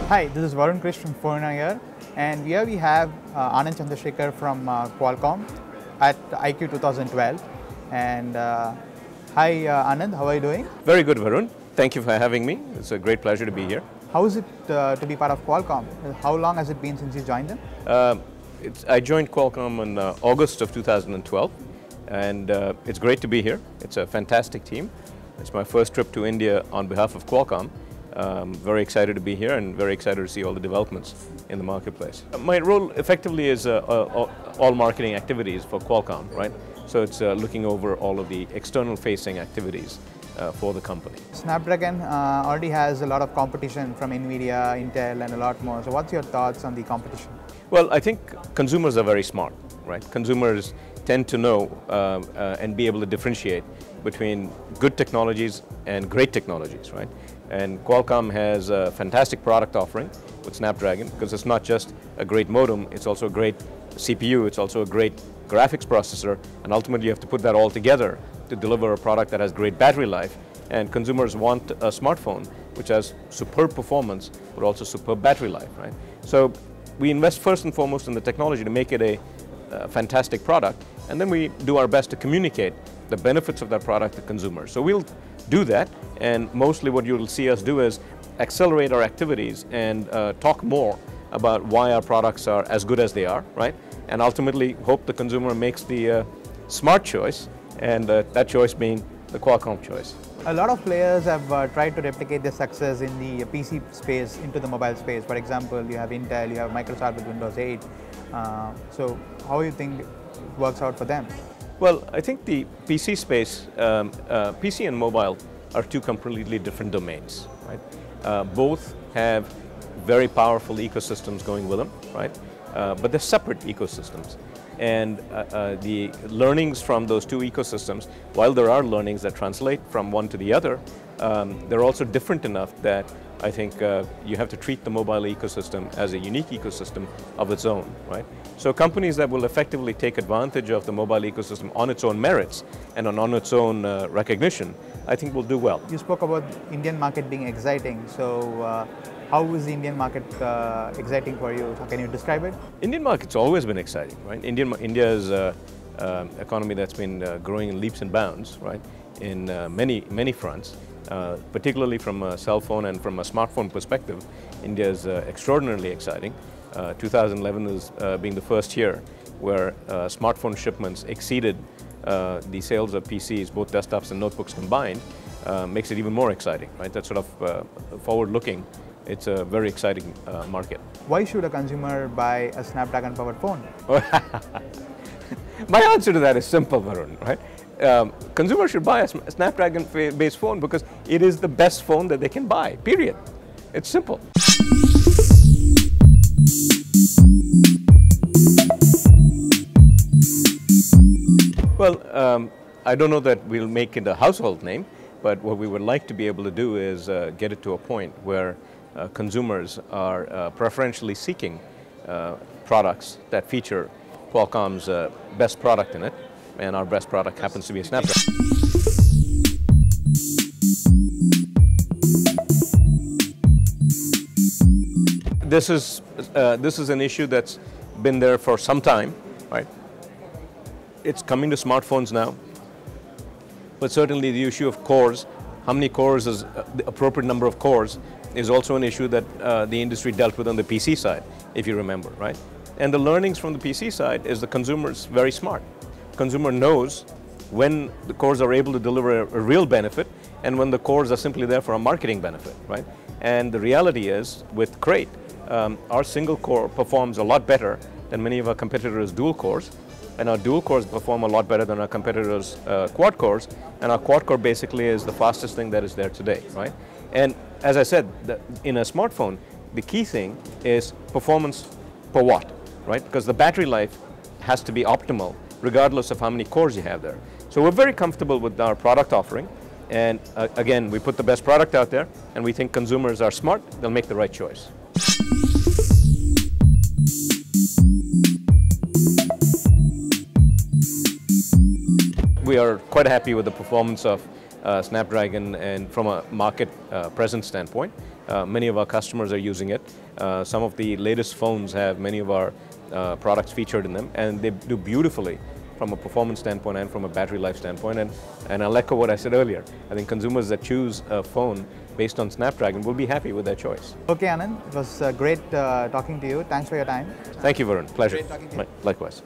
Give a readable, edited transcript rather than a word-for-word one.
Hi, this is Varun Krish from FoneArena here, and here we have Anand Chandrasekher from Qualcomm at IQ 2012. And hi Anand, how are you doing? Very good, Varun. Thank you for having me. It's a great pleasure to be here. How is it to be part of Qualcomm? How long has it been since you joined them? I joined Qualcomm in August of 2012, and it's great to be here. It's a fantastic team. It's my first trip to India on behalf of Qualcomm. Very excited to be here and very excited to see all the developments in the marketplace. My role effectively is all marketing activities for Qualcomm, right? So it's looking over all of the external facing activities for the company. Snapdragon already has a lot of competition from NVIDIA, Intel and a lot more. So what's your thoughts on the competition? Well, I think consumers are very smart, right? Consumers tend to know and be able to differentiate between good technologies and great technologies, right? And Qualcomm has a fantastic product offering with Snapdragon because it's not just a great modem, it's also a great CPU, it's also a great graphics processor, and ultimately you have to put that all together to deliver a product that has great battery life. And consumers want a smartphone which has superb performance but also superb battery life, right? So we invest first and foremost in the technology to make it a fantastic product, and then we do our best to communicate the benefits of that product to consumers. So we'll do that, and mostly what you'll see us do is accelerate our activities and talk more about why our products are as good as they are, right? And ultimately hope the consumer makes the smart choice, and that choice being the Qualcomm choice. A lot of players have tried to replicate their success in the PC space into the mobile space. For example, you have Intel, you have Microsoft with Windows 8. So how do you think it works out for them? Well, I think the PC space, PC and mobile are two completely different domains, right? Both have very powerful ecosystems going with them, right? But they're separate ecosystems. And the learnings from those two ecosystems, while there are learnings that translate from one to the other, they're also different enough that I think you have to treat the mobile ecosystem as a unique ecosystem of its own, right? So companies that will effectively take advantage of the mobile ecosystem on its own merits and on its own recognition, I think will do well. You spoke about Indian market being exciting. So how is the Indian market exciting for you? Can you describe it? Indian market's always been exciting, right? India is an economy that's been growing in leaps and bounds, right? In many fronts. Particularly from a cell phone and from a smartphone perspective, India is extraordinarily exciting. 2011 is being the first year where smartphone shipments exceeded the sales of PCs, both desktops and notebooks combined, makes it even more exciting, right? That's sort of forward-looking. It's a very exciting market. Why should a consumer buy a Snapdragon-powered phone? My answer to that is simple, Varun, right? Consumers should buy a Snapdragon-based phone because it is the best phone that they can buy, period. It's simple. Well, I don't know that we'll make it a household name, but what we would like to be able to do is get it to a point where consumers are preferentially seeking products that feature Qualcomm's best product in it, and our best product happens to be a Snapdragon. This is an issue that's been there for some time, right? It's coming to smartphones now, but certainly the issue of cores, how many cores is the appropriate number of cores, is also an issue that the industry dealt with on the PC side, if you remember, right? And the learnings from the PC side is the consumer's very smart. Consumer knows when the cores are able to deliver a real benefit and when the cores are simply there for a marketing benefit, right? And the reality is, with Crate, our single core performs a lot better than many of our competitors' dual cores, and our dual cores perform a lot better than our competitors' quad cores, and our quad core basically is the fastest thing that is there today, right? And as I said, in a smartphone, the key thing is performance per watt, right? Because the battery life has to be optimal regardless of how many cores you have there. So we're very comfortable with our product offering, and again, we put the best product out there, and we think consumers are smart, they'll make the right choice. We are quite happy with the performance of Snapdragon, and from a market presence standpoint, many of our customers are using it. Some of the latest phones have many of our products featured in them, and they do beautifully from a performance standpoint and from a battery life standpoint. And I'll echo what I said earlier. I think consumers that choose a phone based on Snapdragon will be happy with their choice. Okay, Anand, it was great talking to you. Thanks for your time. Thank you, Varun. Pleasure. Great talking to you. Likewise.